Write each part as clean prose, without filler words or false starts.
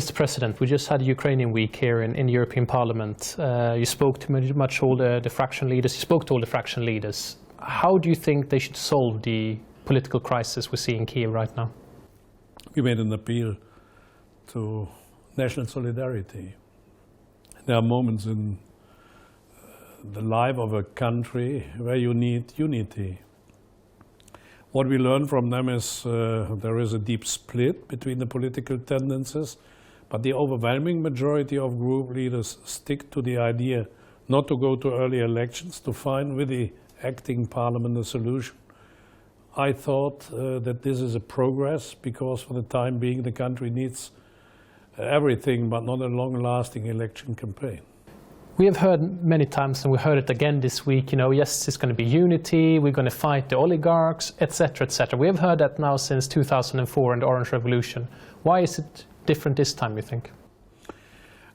Mr. President, we just had Ukrainian week here in the European Parliament. You spoke to much all the fraction leaders. You spoke to all the fraction leaders. How do you think they should solve the political crisis we see in Kiev right now? We made an appeal to national solidarity. There are moments in the life of a country where you need unity. What we learn from them is there is a deep split between the political tendencies, but the overwhelming majority of group leaders stick to the idea not to go to early elections, to find with the acting parliament a solution. I thought that this is a progress because for the time being the country needs everything but not a long-lasting election campaign. We have heard many times, and we heard it again this week, yes, it's going to be unity, we're going to fight the oligarchs, etc., etc. We have heard that now since 2004 and the Orange Revolution. Why is it different this time, you think?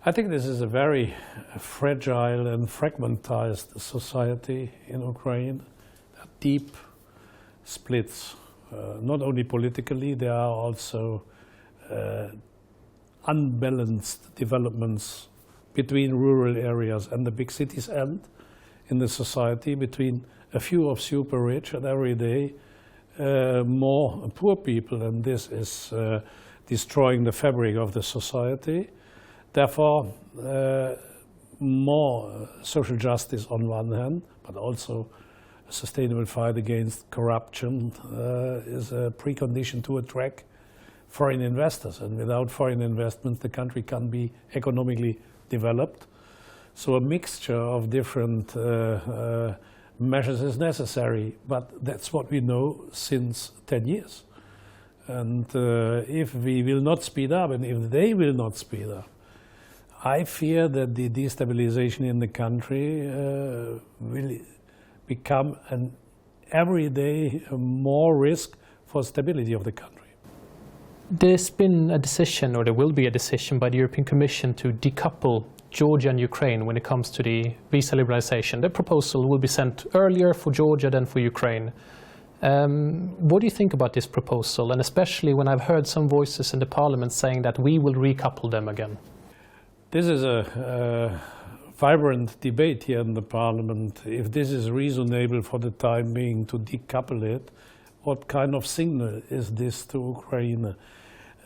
I think this is a very fragile and fragmentized society in Ukraine. There are deep splits, not only politically, there are also unbalanced developments between rural areas and the big cities, and in the society between a few of super rich and every day more poor people, and this is destroying the fabric of the society. Therefore, more social justice on one hand, but also a sustainable fight against corruption is a precondition to attract foreign investors, and without foreign investments the country can't be economically developed. So a mixture of different measures is necessary, but that's what we know since 10 years. And if we will not speed up, and if they will not speed up, I fear that the destabilization in the country will become an everyday more risk for stability of the country. There's been a decision, or there will be a decision by the European Commission to decouple Georgia and Ukraine when it comes to the visa liberalization. The proposal will be sent earlier for Georgia than for Ukraine. What do you think about this proposal, and especially when I've heard some voices in the Parliament saying that we will recouple them again? This is a vibrant debate here in the Parliament. If this is reasonable for the time being to decouple it, what kind of signal is this to Ukraine?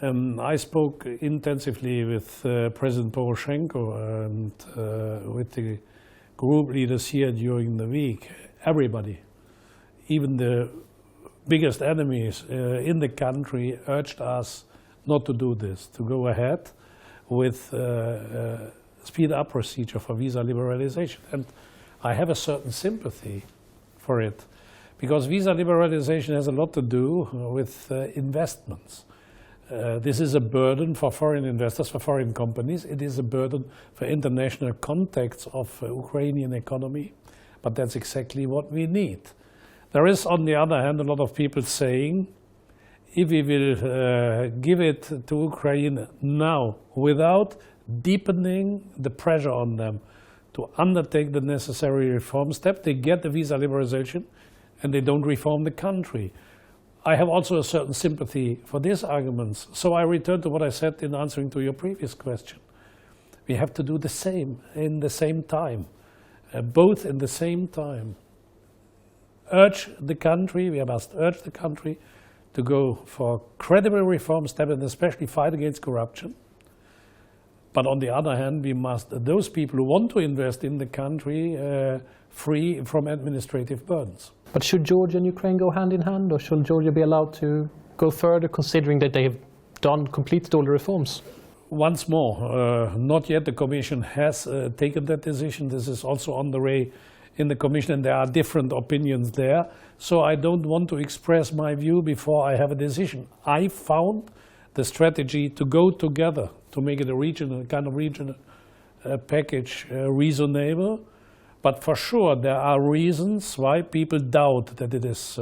I spoke intensively with President Poroshenko and with the group leaders here during the week. Everybody, even the biggest enemies in the country, urged us not to do this, to go ahead with speed-up procedure for visa liberalization. And I have a certain sympathy for it, because visa liberalization has a lot to do with investments. This is a burden for foreign investors, for foreign companies. It is a burden for international contacts of Ukrainian economy, but that's exactly what we need. There is, on the other hand, a lot of people saying, if we will give it to Ukraine now without deepening the pressure on them to undertake the necessary reform step, they get the visa liberalization and they don't reform the country. I have also a certain sympathy for these arguments. So I return to what I said in answering to your previous question. We have to do the same in the same time, both in the same time. Urge the country, we must urge the country to go for credible reform step and especially fight against corruption. But on the other hand, we must, those people who want to invest in the country, free from administrative burdens. But should Georgia and Ukraine go hand in hand, or should Georgia be allowed to go further, considering that they have completed all the reforms? Once more, not yet. The Commission has taken that decision. This is also on the way in the Commission, and there are different opinions there. So I don't want to express my view before I have a decision. I found the strategy to go together, to make it a regional, kind of regional package reasonable. But for sure, there are reasons why people doubt that it is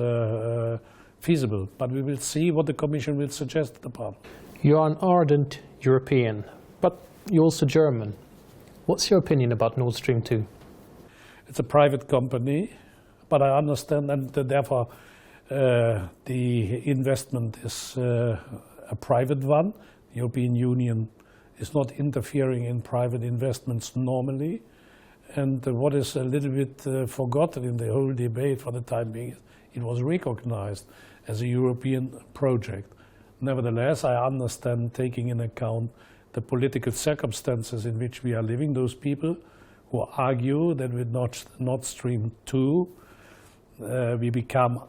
feasible. But we will see what the Commission will suggest to the Parliament. You are an ardent European, but you're also German. What's your opinion about Nord Stream 2? It's a private company, but I understand that therefore the investment is a private one. The European Union is not interfering in private investments normally. And what is a little bit forgotten in the whole debate for the time being, it was recognized as a European project. Nevertheless, I understand, taking in account the political circumstances in which we are living, those people who argue that with Nord Stream 2 we become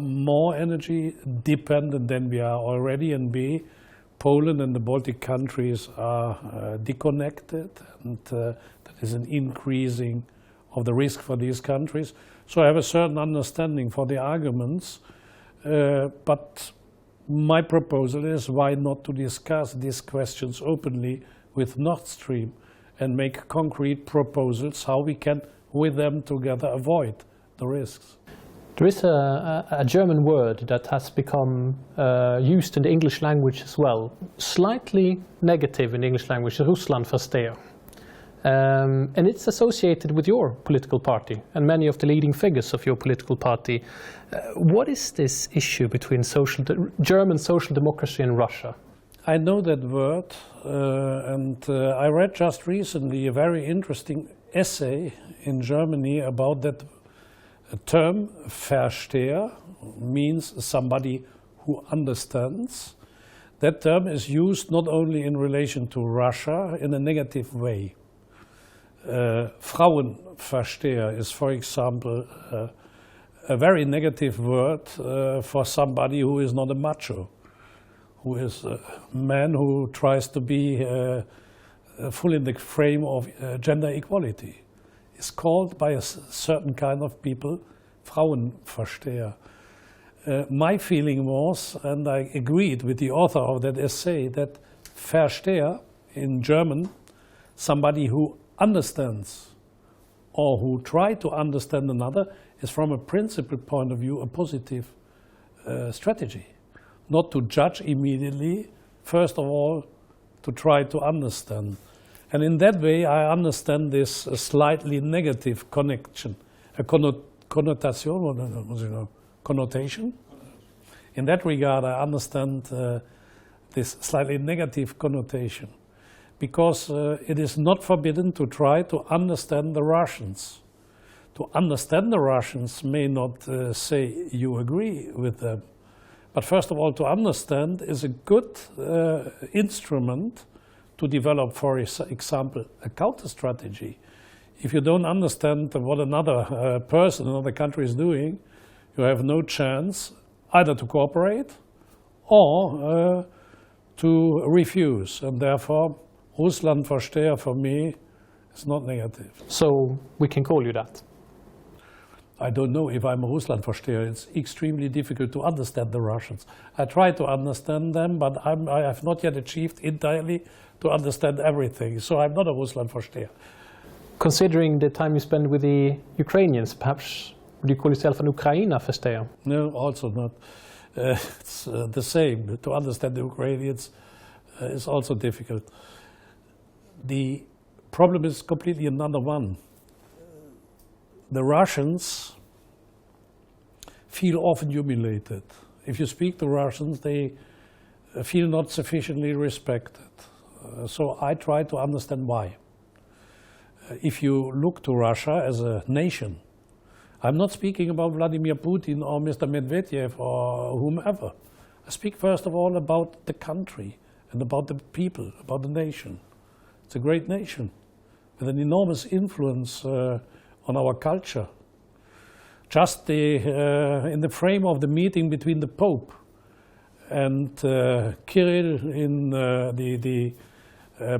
more energy dependent than we are already, and B, Poland and the Baltic countries are disconnected, and that is an increasing of the risk for these countries. So I have a certain understanding for the arguments, but my proposal is, why not to discuss these questions openly with Nord Stream and make concrete proposals how we can, with them together, avoid the risks. There is a German word that has become used in the English language as well, slightly negative in the English language, Russlandversteher. And it's associated with your political party and many of the leading figures of your political party. What is this issue between German social democracy and Russia? I know that word, and I read just recently a very interesting essay in Germany about that term. Versteher means somebody who understands. That term is used not only in relation to Russia in a negative way. Frauenversteher is, for example, a very negative word for somebody who is not a macho, who is a man who tries to be full in the frame of gender equality. It's called by a certain kind of people Frauenversteher. My feeling was, and I agreed with the author of that essay, that Versteher in German, somebody who understands or who try to understand another, is from a principle point of view a positive strategy. Not to judge immediately, first of all to try to understand. And in that way I understand this slightly negative connection, a connotation. In that regard I understand this slightly negative connotation, because it is not forbidden to try to understand the Russians. To understand the Russians may not say you agree with them, but first of all to understand is a good instrument to develop, for example, a counter-strategy. If you don't understand what another person, another country is doing, you have no chance either to cooperate or to refuse, and therefore Russlandversteher for me is not negative. So we can call you that? I don't know if I'm a Russlandversteher. It's extremely difficult to understand the Russians. I try to understand them, but I have not yet achieved entirely to understand everything. So I'm not a Russlandversteher. Considering the time you spend with the Ukrainians, perhaps would you call yourself an Ukraina-versteher? No, also not. It's the same. To understand the Ukrainians is also difficult. The problem is completely another one. The Russians feel often humiliated. If you speak to Russians, they feel not sufficiently respected. So I try to understand why. If you look to Russia as a nation, I'm not speaking about Vladimir Putin or Mr. Medvedev or whomever. I speak first of all about the country and about the people, about the nation. It's a great nation with an enormous influence on our culture. Just in the frame of the meeting between the Pope and Kirill, in the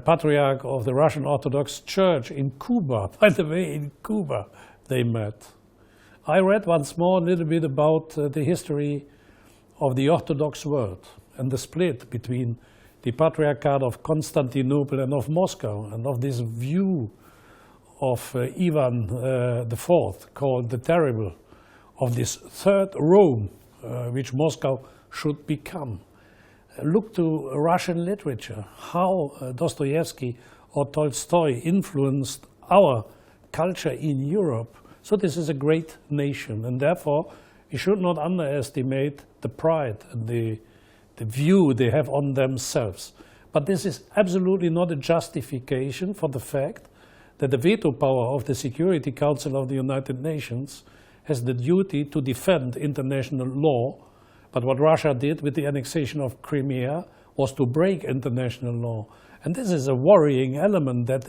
Patriarch of the Russian Orthodox Church in Cuba. By the way, in Cuba they met. I read once more a little bit about the history of the Orthodox world and the split between the Patriarchate of Constantinople and of Moscow, and of this view of Ivan IV, called the Terrible, of this third Rome, which Moscow should become. Look to Russian literature, how Dostoevsky or Tolstoy influenced our culture in Europe. So this is a great nation, and therefore we should not underestimate the pride and the view they have on themselves. But this is absolutely not a justification for the fact that the veto power of the Security Council of the United Nations has the duty to defend international law. But what Russia did with the annexation of Crimea was to break international law. And this is a worrying element, that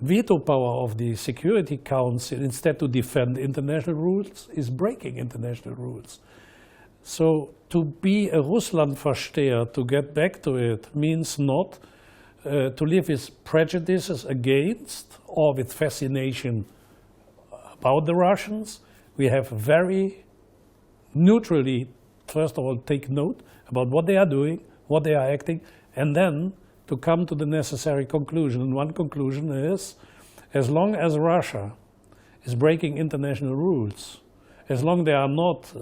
veto power of the Security Council, instead to defend international rules, is breaking international rules. So to be a Russland-Versteher, to get back to it, means not to live with prejudices against or with fascination about the Russians. We have very neutrally, first of all, take note about what they are doing, what they are acting, and then to come to the necessary conclusion. And one conclusion is, as long as Russia is breaking international rules, as long as they are not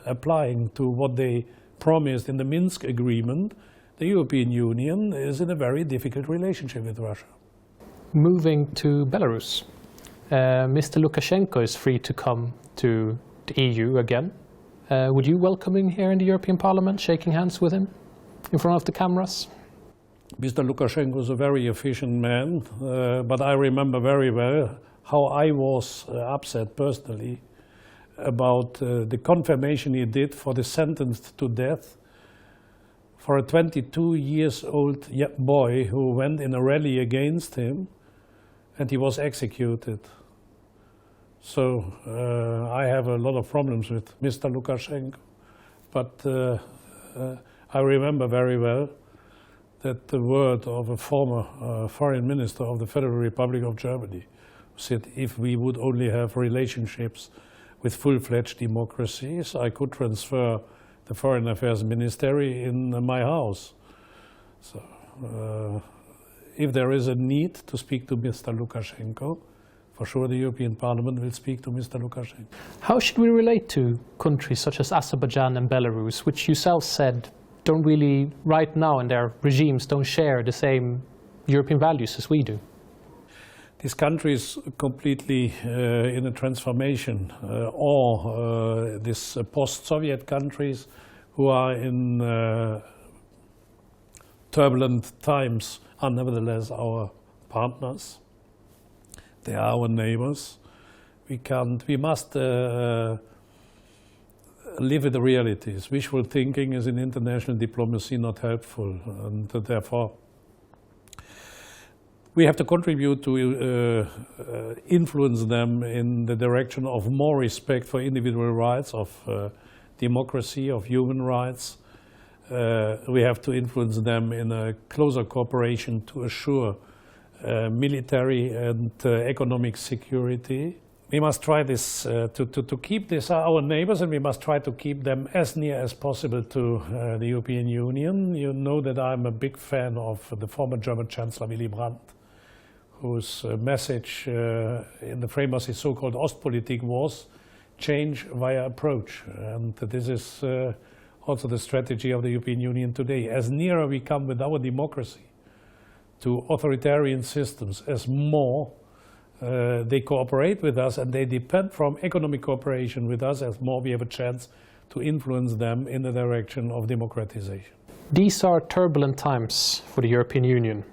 applying to what they promised in the Minsk agreement, the European Union is in a very difficult relationship with Russia. Moving to Belarus, Mr. Lukashenko is free to come to the EU again. Would you welcome him here in the European Parliament, shaking hands with him in front of the cameras? Mr. Lukashenko is a very efficient man, but I remember very well how I was upset personally about the confirmation he did for the sentence to death for a 22-year-old boy who went in a rally against him, and he was executed. So I have a lot of problems with Mr. Lukashenko, but I remember very well that the word of a former foreign minister of the Federal Republic of Germany said, if we would only have relationships with full-fledged democracies, I could transfer the Foreign Affairs Ministry in my house. So if there is a need to speak to Mr. Lukashenko, for sure the European Parliament will speak to Mr. Lukashenko. How should we relate to countries such as Azerbaijan and Belarus, which yourself said don't really, right now in their regimes, don't share the same European values as we do? These countries completely in a transformation, or these post-Soviet countries who are in turbulent times are nevertheless our partners. They are our neighbors. We must live with the realities. Wishful thinking is in international diplomacy not helpful, and therefore we have to contribute to influence them in the direction of more respect for individual rights, of democracy, of human rights. We have to influence them in a closer cooperation to assure military and economic security. We must try this to keep this our neighbors, and we must try to keep them as near as possible to the European Union. You know that I'm a big fan of the former German Chancellor Willy Brandt, whose message in the frame of his so-called Ostpolitik was change via approach. And this is also the strategy of the European Union today. As nearer we come with our democracy to authoritarian systems, as more they cooperate with us and they depend from economic cooperation with us, as more we have a chance to influence them in the direction of democratization. These are turbulent times for the European Union.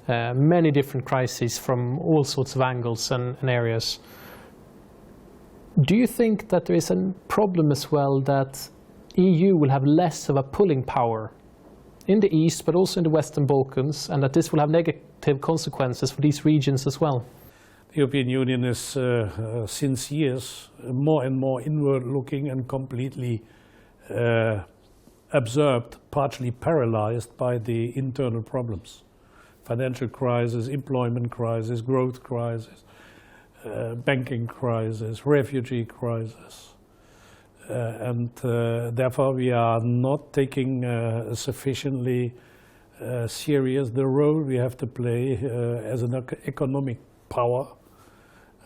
Many different crises from all sorts of angles and areas. Do you think that there is a problem as well that EU will have less of a pulling power in the East, but also in the Western Balkans, and that this will have negative consequences for these regions as well? The European Union is, since years, more and more inward-looking and completely absorbed, partially paralyzed by the internal problems. Financial crisis, employment crisis, growth crisis, banking crisis, refugee crisis. And therefore we are not taking sufficiently serious the role we have to play as an economic power,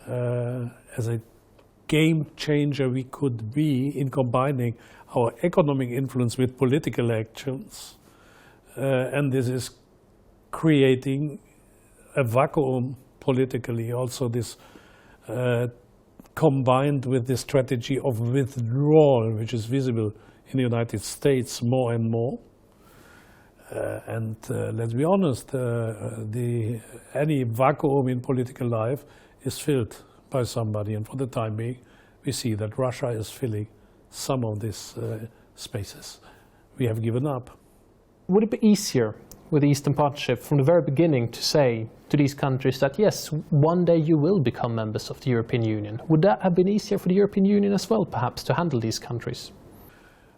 as a game changer we could be in combining our economic influence with political actions. And this is creating a vacuum politically, also this combined with the strategy of withdrawal, which is visible in the United States more and more. Let's be honest, any vacuum in political life is filled by somebody, and for the time being, we see that Russia is filling some of these spaces. We have given up. Would it be easier with the Eastern Partnership from the very beginning to say to these countries that yes, one day you will become members of the European Union? Would that have been easier for the European Union as well, perhaps, to handle these countries?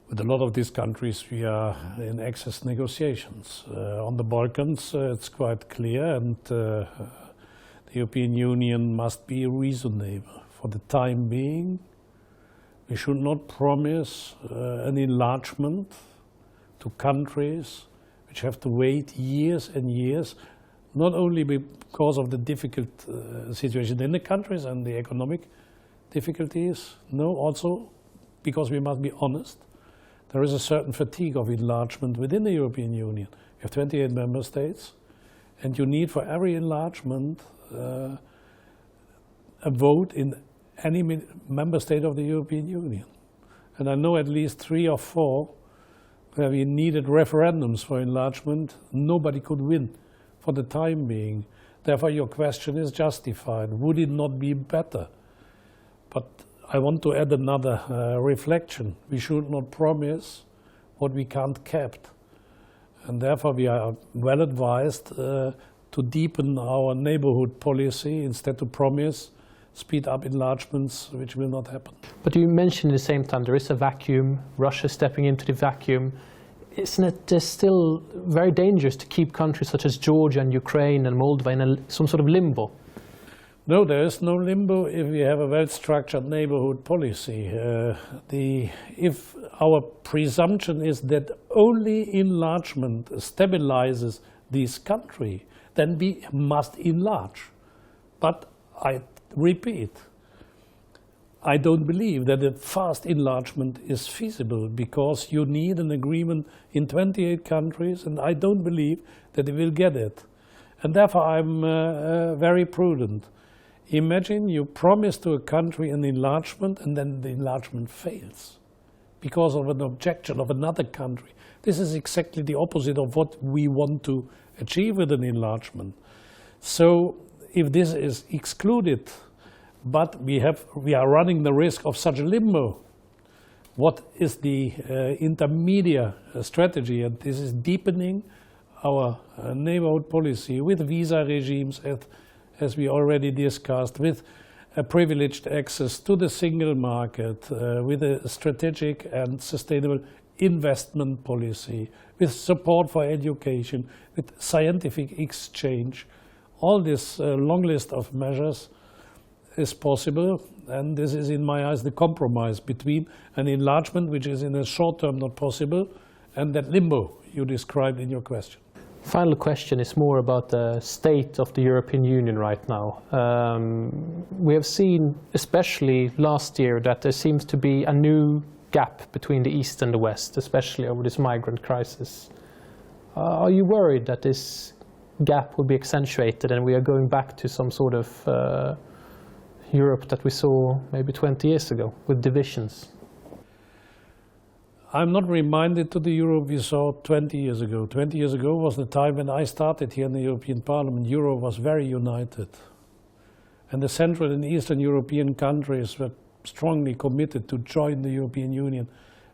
With a lot of these countries, we are in access negotiations. On the Balkans, it's quite clear, and the European Union must be reasonable. For the time being, we should not promise an enlargement to countries which have to wait years and years, not only because of the difficult situation in the countries and the economic difficulties, no, also because we must be honest. There is a certain fatigue of enlargement within the European Union. You have 28 member states, and you need for every enlargement a vote in any member state of the European Union. And I know at least 3 or 4 where we needed referendums for enlargement. Nobody could win for the time being. Therefore, your question is justified. Would it not be better? But I want to add another reflection. We should not promise what we can't keep. And therefore, we are well advised to deepen our neighborhood policy instead to promise speed up enlargements, which will not happen. But you mentioned at the same time there is a vacuum, Russia stepping into the vacuum. Isn't it still very dangerous to keep countries such as Georgia and Ukraine and Moldova in some sort of limbo? No, there is no limbo if we have a well-structured neighborhood policy. If our presumption is that only enlargement stabilizes this country, then we must enlarge. But I repeat, I don't believe that a fast enlargement is feasible because you need an agreement in 28 countries, and I don't believe that they will get it. And therefore I'm very prudent. Imagine you promise to a country an enlargement and then the enlargement fails because of an objection of another country. This is exactly the opposite of what we want to achieve with an enlargement. So if this is excluded, but we are running the risk of such a limbo, what is the intermediate strategy? And this is deepening our neighborhood policy with visa regimes, as we already discussed, with a privileged access to the single market, with a strategic and sustainable investment policy, with support for education, with scientific exchange. All this long list of measures is possible, and this is, in my eyes, the compromise between an enlargement, which is in the short term not possible, and that limbo you described in your question. Final question is more about the state of the European Union right now. We have seen, especially last year, that there seems to be a new gap between the East and the West, especially over this migrant crisis. Are you worried that this gap will be accentuated and we are going back to some sort of Europe that we saw maybe 20 years ago with divisions? I'm not reminded to the Europe we saw 20 years ago. 20 years ago was the time when I started here in the European Parliament. Europe was very united. And the Central and Eastern European countries were strongly committed to join the European Union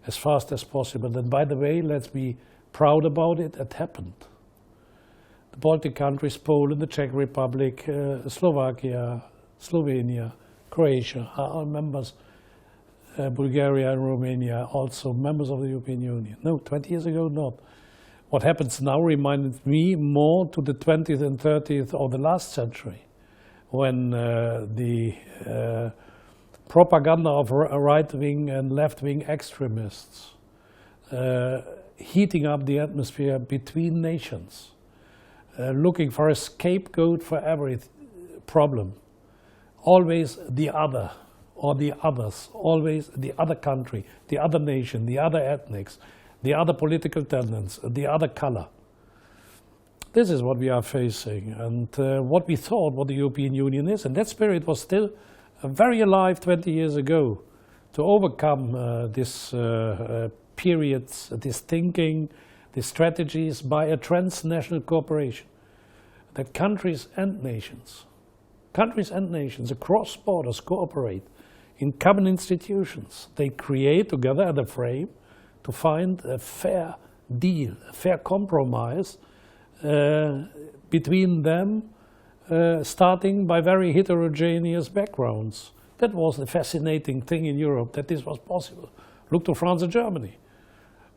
as fast as possible. And by the way, let's be proud about it, it happened. The Baltic countries, Poland, the Czech Republic, Slovakia, Slovenia, Croatia are all members. Bulgaria and Romania also members of the European Union. No, 20 years ago, not. What happens now reminded me more to the 20th and 30th of the last century, when the propaganda of right-wing and left-wing extremists heating up the atmosphere between nations, looking for a scapegoat for every problem. Always the other, or the others, always the other country, the other nation, the other ethnics, the other political tendencies, the other color. This is what we are facing, and what we thought what the European Union is, and that spirit was still very alive 20 years ago, to overcome this periods, this thinking The strategy is by a transnational cooperation that countries and nations across borders cooperate in common institutions. They create together a frame to find a fair deal, a fair compromise between them, starting by very heterogeneous backgrounds. That was the fascinating thing in Europe, that this was possible. Look to France and Germany.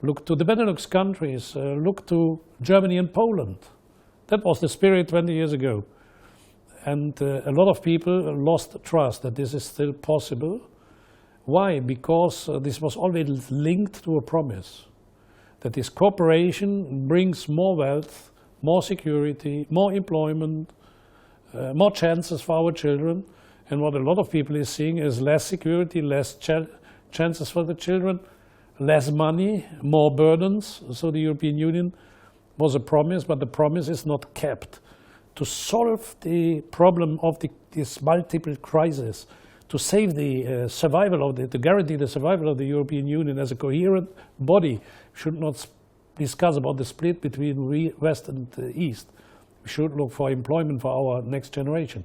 Look to the Benelux countries. Look to Germany and Poland. That was the spirit 20 years ago. And a lot of people lost trust that this is still possible. Why? Because this was always linked to a promise that this cooperation brings more wealth, more security, more employment, more chances for our children. And what a lot of people is seeing is less security, less chances for the children, less money, more burdens. So the European Union was a promise, but the promise is not kept. To solve the problem of this multiple crisis, to save the survival of to guarantee the survival of the European Union as a coherent body, we should not discuss about the split between West and East. We should look for employment for our next generation.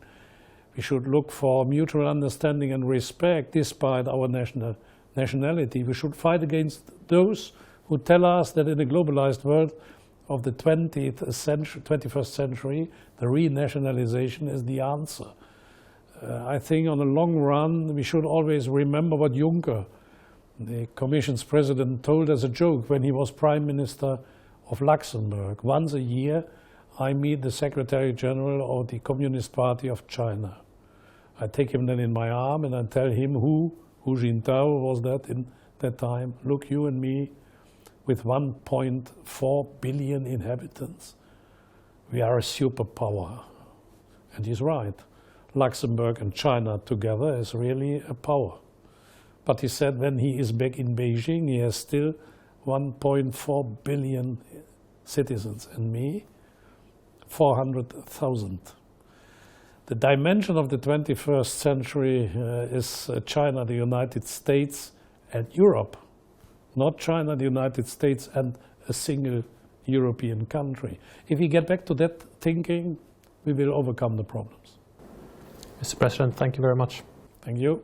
We should look for mutual understanding and respect despite our nationality. We should fight against those who tell us that in a globalized world of the 21st century, the renationalization is the answer. I think on the long run, we should always remember what Juncker, the Commission's president, told as a joke when he was Prime Minister of Luxembourg. Once a year, I meet the Secretary General of the Communist Party of China. I take him then in my arm and I tell him Hu Jintao was that in that time. Look, you and me, with 1.4 billion inhabitants, we are a superpower. And he's right. Luxembourg and China together is really a power. But he said when he is back in Beijing, he has still 1.4 billion citizens, and me, 400,000. The dimension of the 21st century is China, the United States, and Europe. Not China, the United States, and a single European country. If we get back to that thinking, we will overcome the problems. Mr. President, thank you very much. Thank you.